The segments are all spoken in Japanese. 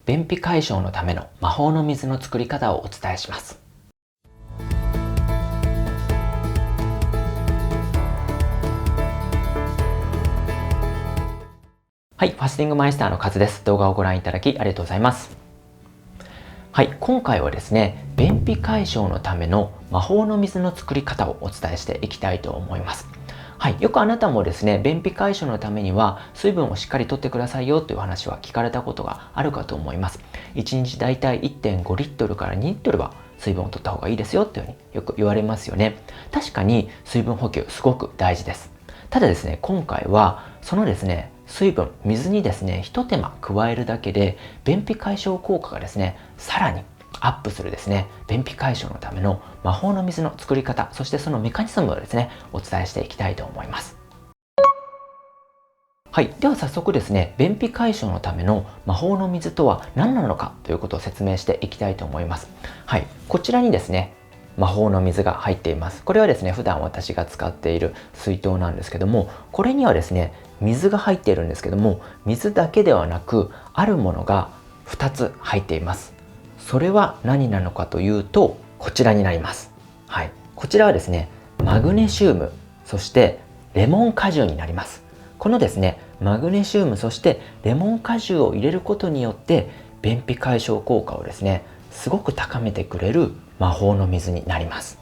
便秘解消のための魔法の水の作り方をお伝えします。はい、ファスティングマイスターのカズです。動画をご覧いただきありがとうございます。はい、今回はですね、便秘解消のための魔法の水の作り方をお伝えしていきたいと思います。はい、よくあなたもですね、便秘解消のためには水分をしっかりとってくださいよという話は聞かれたことがあるかと思います。1日だいたい 1.5 リットルから2リットルは水分を取った方がいいですよというふうによく言われますよね。確かに水分補給すごく大事です。ただですね、今回はそのですね、水分、水にですね、一手間加えるだけで便秘解消効果がですね、さらにアップするですね、便秘解消のための魔法の水の作り方、そしてそのメカニズムをですね、お伝えしていきたいと思います。はい。では早速ですね、便秘解消のための魔法の水とは何なのかということを説明していきたいと思います。はい。こちらにですね、魔法の水が入っています。これはですね、普段私が使っている水筒なんですけども、これにはですね、水が入っているんですけども、水だけではなく、あるものが2つ入っています。それは何なのかというと、こちらになります。はい。こちらはですね、マグネシウム、そしてレモン果汁になります。このですね、マグネシウム、そしてレモン果汁を入れることによって、便秘解消効果をですね、すごく高めてくれる魔法の水になります。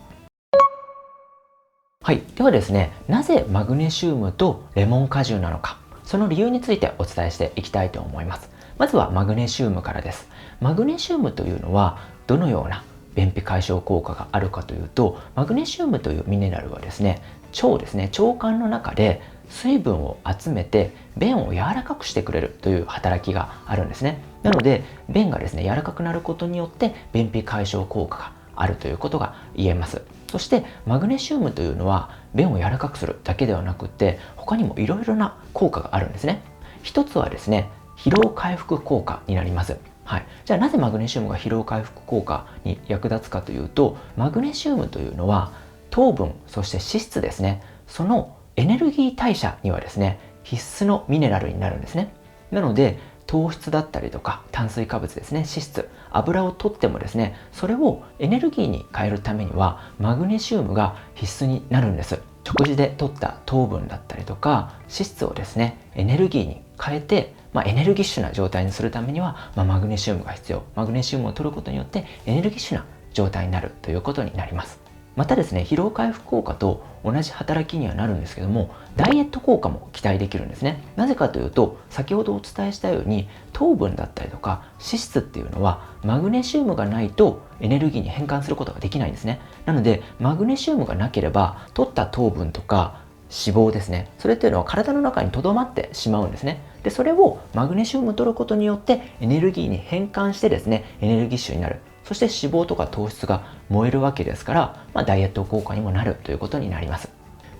はい。ではですね、なぜマグネシウムとレモン果汁なのか、その理由についてお伝えしていきたいと思います。まずはマグネシウムからです。マグネシウムというのはどのような便秘解消効果があるかというと、マグネシウムというミネラルはですね、腸ですね、腸管の中で水分を集めて便を柔らかくしてくれるという働きがあるんですね。なので便がですね、柔らかくなることによって便秘解消効果があるということが言えます。そしてマグネシウムというのは便を柔らかくするだけではなくて、他にもいろいろな効果があるんですね。一つはですね、疲労回復効果になります。はい、じゃあなぜマグネシウムが疲労回復効果に役立つかというと、マグネシウムというのは糖分、そして脂質ですね、そのエネルギー代謝にはですね、必須のミネラルになるんですね。なので糖質だったりとか炭水化物ですね、脂質、油を取ってもですね、それをエネルギーに変えるためにはマグネシウムが必須になるんです。食事で取った糖分だったりとか脂質をですね、エネルギーに変えて、エネルギッシュな状態にするためには、マグネシウムが必要。マグネシウムを取ることによってエネルギッシュな状態になるということになります。またですね、疲労回復効果と同じ働きにはなるんですけども、ダイエット効果も期待できるんですね。なぜかというと、先ほどお伝えしたように糖分だったりとか脂質っていうのはマグネシウムがないとエネルギーに変換することができないんですね。なのでマグネシウムがなければ取った糖分とか脂肪ですね、それっていうのは体の中に留まってしまうんですね。でそれをマグネシウムを取ることによってエネルギーに変換してですね、エネルギッシュになる。そして脂肪とか糖質が燃えるわけですから、ダイエット効果にもなるということになります。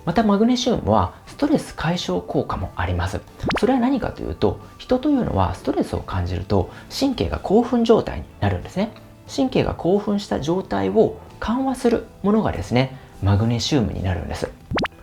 またマグネシウムはストレス解消効果もあります。それは何かというと、人というのはストレスを感じると神経が興奮状態になるんですね。神経が興奮した状態を緩和するものがですね、マグネシウムになるんです。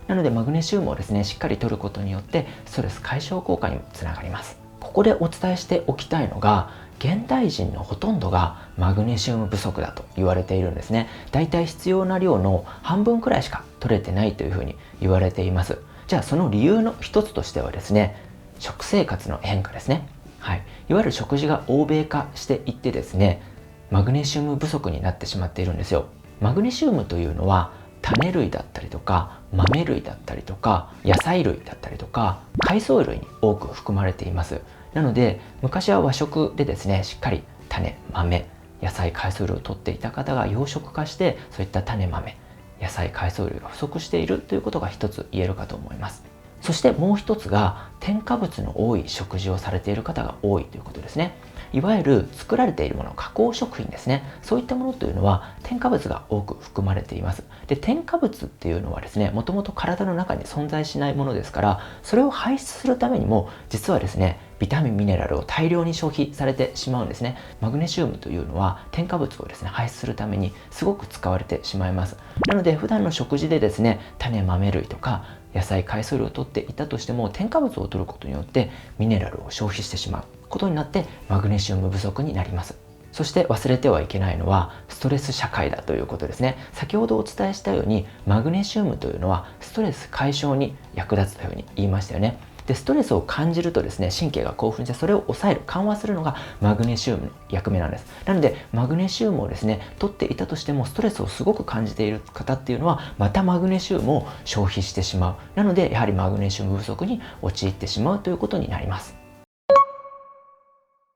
なのでマグネシウムをですね、しっかり摂ることによってストレス解消効果にもつながります。ここでお伝えしておきたいのが、現代人のほとんどがマグネシウム不足だと言われているんですね。だいたい必要な量の半分くらいしか取れてないというふうに言われています。じゃあその理由の一つとしてはですね、食生活の変化ですね。はい。いわゆる食事が欧米化していってですね、マグネシウム不足になってしまっているんですよ。マグネシウムというのは種類だったりとか豆類だったりとか野菜類だったりとか海藻類に多く含まれています。なので昔は和食でですね、しっかり種、豆、野菜、海藻類を取っていた方が洋食化して、そういった種、豆、野菜、海藻類が不足しているということが一つ言えるかと思います。そしてもう一つが、添加物の多い食事をされている方が多いということですね。いわゆる作られているもの、加工食品ですね。そういったものというのは添加物が多く含まれています。で、添加物っていうのはですね、もともと体の中に存在しないものですから、それを排出するためにも実はですね、ビタミン、ミネラルを大量に消費されてしまうんですね。マグネシウムというのは添加物をですね、排出するためにすごく使われてしまいます。なので普段の食事でですね、種、豆類とか野菜、海藻類を摂っていたとしても、添加物を摂ることによってミネラルを消費してしまう。ことになってマグネシウム不足になります。そして忘れてはいけないのはストレス社会だということですね。先ほどお伝えしたようにマグネシウムというのはストレス解消に役立つというふうに言いましたよね。で、ストレスを感じるとですね、神経が興奮してそれを抑える、緩和するのがマグネシウムの役目なんです。なのでマグネシウムをですね取っていたとしても、ストレスをすごく感じている方っていうのはまたマグネシウムを消費してしまう。なのでやはりマグネシウム不足に陥ってしまうということになります。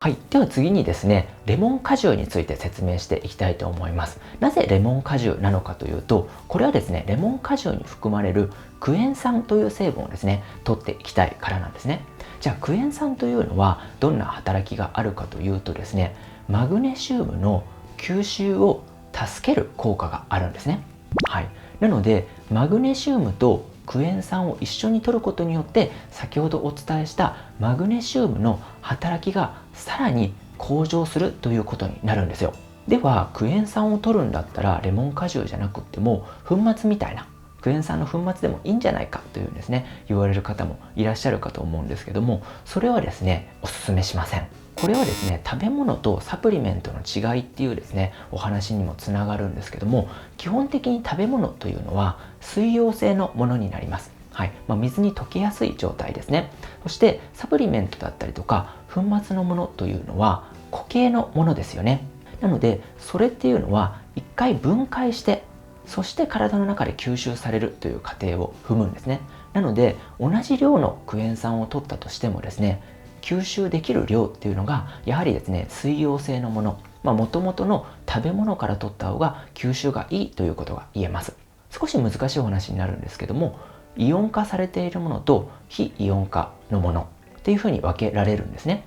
はい。では次にですね、レモン果汁について説明していきたいと思います。なぜレモン果汁なのかというと、これはですね、レモン果汁に含まれるクエン酸という成分をですね、取っていきたいからなんですね。じゃあクエン酸というのはどんな働きがあるかというとですね、マグネシウムの吸収を助ける効果があるんですね。はい。なので、マグネシウムとクエン酸を一緒に摂ることによって、先ほどお伝えしたマグネシウムの働きがさらに向上するということになるんですよ。ではクエン酸を摂るんだったらレモン果汁じゃなくっても粉末みたいなクエン酸の粉末でもいいんじゃないかというですね、言われる方もいらっしゃるかと思うんですけども、それはですねおすすめしません。これはですね、食べ物とサプリメントの違いっていうですねお話にもつながるんですけども、基本的に食べ物というのは水溶性のものになります。はい。水に溶けやすい状態ですね。そしてサプリメントだったりとか粉末のものというのは固形のものですよね。なのでそれっていうのは一回分解して、そして体の中で吸収されるという過程を踏むんですね。なので同じ量のクエン酸を取ったとしてもですね、吸収できる量っていうのがやはりですね水溶性のもの、もともとの食べ物から取った方が吸収がいいということが言えます。少し難しいお話になるんですけども、イオン化されているものと非イオン化のものっていうふうに分けられるんですね。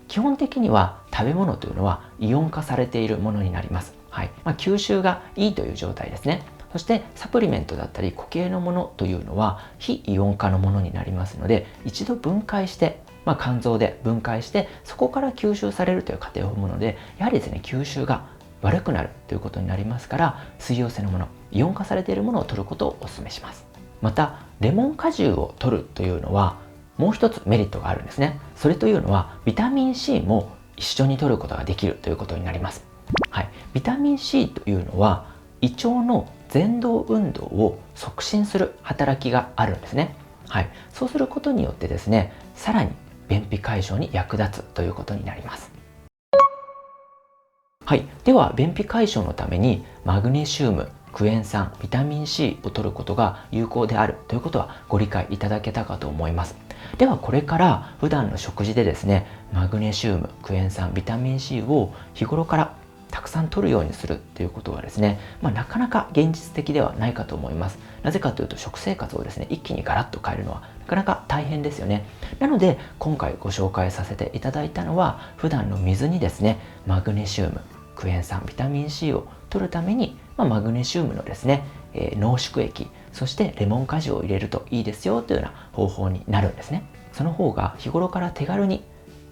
基本的には食べ物というのはイオン化されているものになります。はい。吸収がいいという状態ですね。そしてサプリメントだったり固形のものというのは非イオン化のものになりますので、一度分解して、肝臓で分解してそこから吸収されるという過程を踏むので、やはりですね吸収が悪くなるということになりますから、水溶性のもの、イオン化されているものを取ることをお勧めします。またレモン果汁を取るというのはもう一つメリットがあるんですね。それというのはビタミン C も一緒に取ることができるということになります。はい。ビタミン C というのは胃腸の蠕動運動を促進する働きがあるんですね。はい。そうすることによってですね、さらに便秘解消に役立つということになります。はい。では便秘解消のためにマグネシウム、クエン酸、ビタミン C を摂ることが有効であるということはご理解いただけたかと思います。ではこれから普段の食事でですね、マグネシウム、クエン酸、ビタミン C を日頃からたくさん摂るようにするっていうことはですね、なかなか現実的ではないかと思います。なぜかというと食生活をですね、一気にガラッと変えるのはなかなか大変ですよね。なので今回ご紹介させていただいたのは、普段の水にですね、マグネシウム、クエン酸、ビタミン C を摂るために、マグネシウムのですね、濃縮液、そしてレモン果汁を入れるといいですよというような方法になるんですね。その方が日頃から手軽に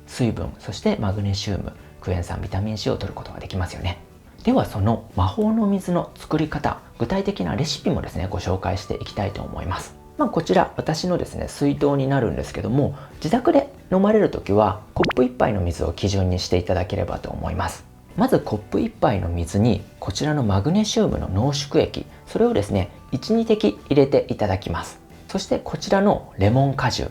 水分、そしてマグネシウム、クエン酸、ビタミン C を摂ることができますよね。ではその魔法の水の作り方、具体的なレシピもですねご紹介していきたいと思います。こちら私のですね水筒になるんですけども、自宅で飲まれるときはコップ1杯の水を基準にしていただければと思います。まずコップ1杯の水にこちらのマグネシウムの濃縮液、それをですね 1,2 滴入れていただきます。そしてこちらのレモン果汁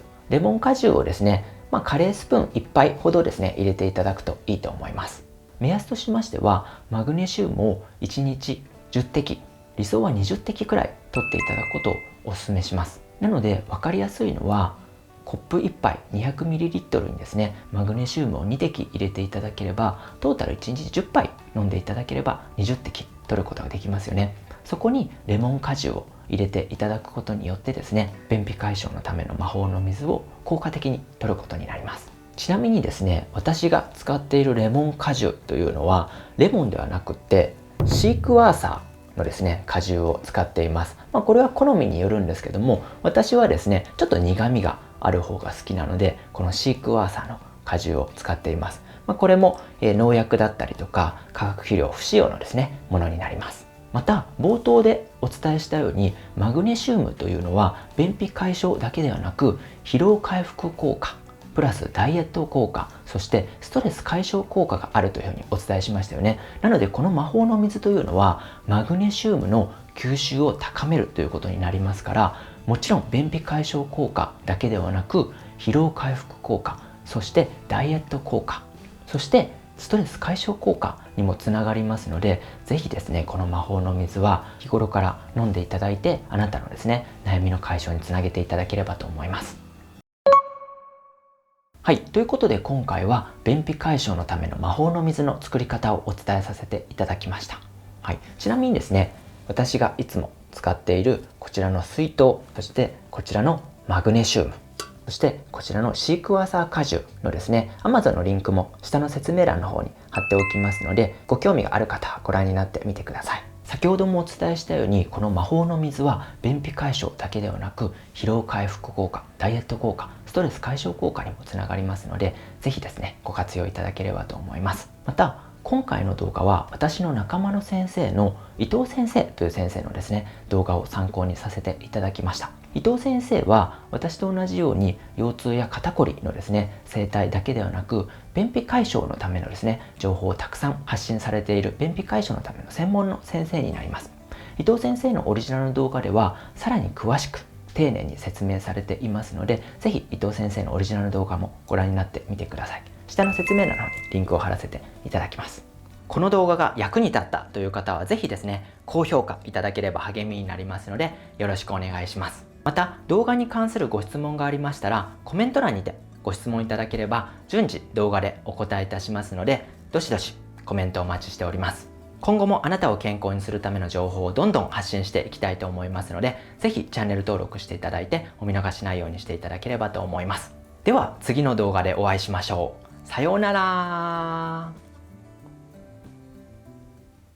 をですね、カレースプーン1杯ほどですね入れていただくといいと思います。目安としましてはマグネシウムを1日10滴、理想は20滴くらい取っていただくことをお勧めします。なので分かりやすいのはコップ1杯 200ml にですねマグネシウムを2滴入れていただければ、トータル1日10杯飲んでいただければ20滴取ることができますよね。そこにレモン果汁を入れていただくことによってですね、便秘解消のための魔法の水を効果的に取ることになります。ちなみにですね、私が使っているレモン果汁というのはレモンではなくってシークワーサーのですね果汁を使っています。これは好みによるんですけども、私はですねちょっと苦味がある方が好きなので、このシークワーサーの果汁を使っています。これも農薬だったりとか化学肥料不使用のですねものになります。また冒頭でお伝えしたようにマグネシウムというのは便秘解消だけではなく疲労回復効果プラスダイエット効果、そしてストレス解消効果があるというふうにお伝えしましたよね。なのでこの魔法の水というのはマグネシウムの吸収を高めるということになりますから、もちろん便秘解消効果だけではなく疲労回復効果、そしてダイエット効果、そしてストレス解消効果にもつながりますので、ぜひですねこの魔法の水は日頃から飲んでいただいて、あなたのですね悩みの解消につなげていただければと思います。はい、ということで今回は便秘解消のための魔法の水の作り方をお伝えさせていただきました。はい、ちなみにですね、私がいつも使っているこちらの水筒、そしてこちらのマグネシウム、そしてこちらのシークワーサー果汁のですね Amazon のリンクも下の説明欄の方に貼っておきますので、ご興味がある方はご覧になってみてください。先ほどもお伝えしたように、この魔法の水は便秘解消だけではなく疲労回復効果、ダイエット効果、ストレス解消効果にもつながりますので、ぜひですねご活用いただければと思います。また今回の動画は私の仲間の先生の伊藤先生という先生のですね動画を参考にさせていただきました。伊藤先生は私と同じように腰痛や肩こりのですね整体だけではなく、便秘解消のためのですね情報をたくさん発信されている便秘解消のための専門の先生になります。伊藤先生のオリジナルの動画ではさらに詳しく丁寧に説明されていますので、ぜひ伊藤先生のオリジナル動画もご覧になってみてください。下の説明欄の方にリンクを貼らせていただきます。この動画が役に立ったという方はぜひですね高評価いただければ励みになりますので、よろしくお願いします。また動画に関するご質問がありましたらコメント欄にてご質問いただければ順次動画でお答えいたしますので、どしどしコメントお待ちしております。今後もあなたを健康にするための情報をどんどん発信していきたいと思いますので、ぜひチャンネル登録していただいてお見逃しないようにしていただければと思います。では次の動画でお会いしましょう。さようなら。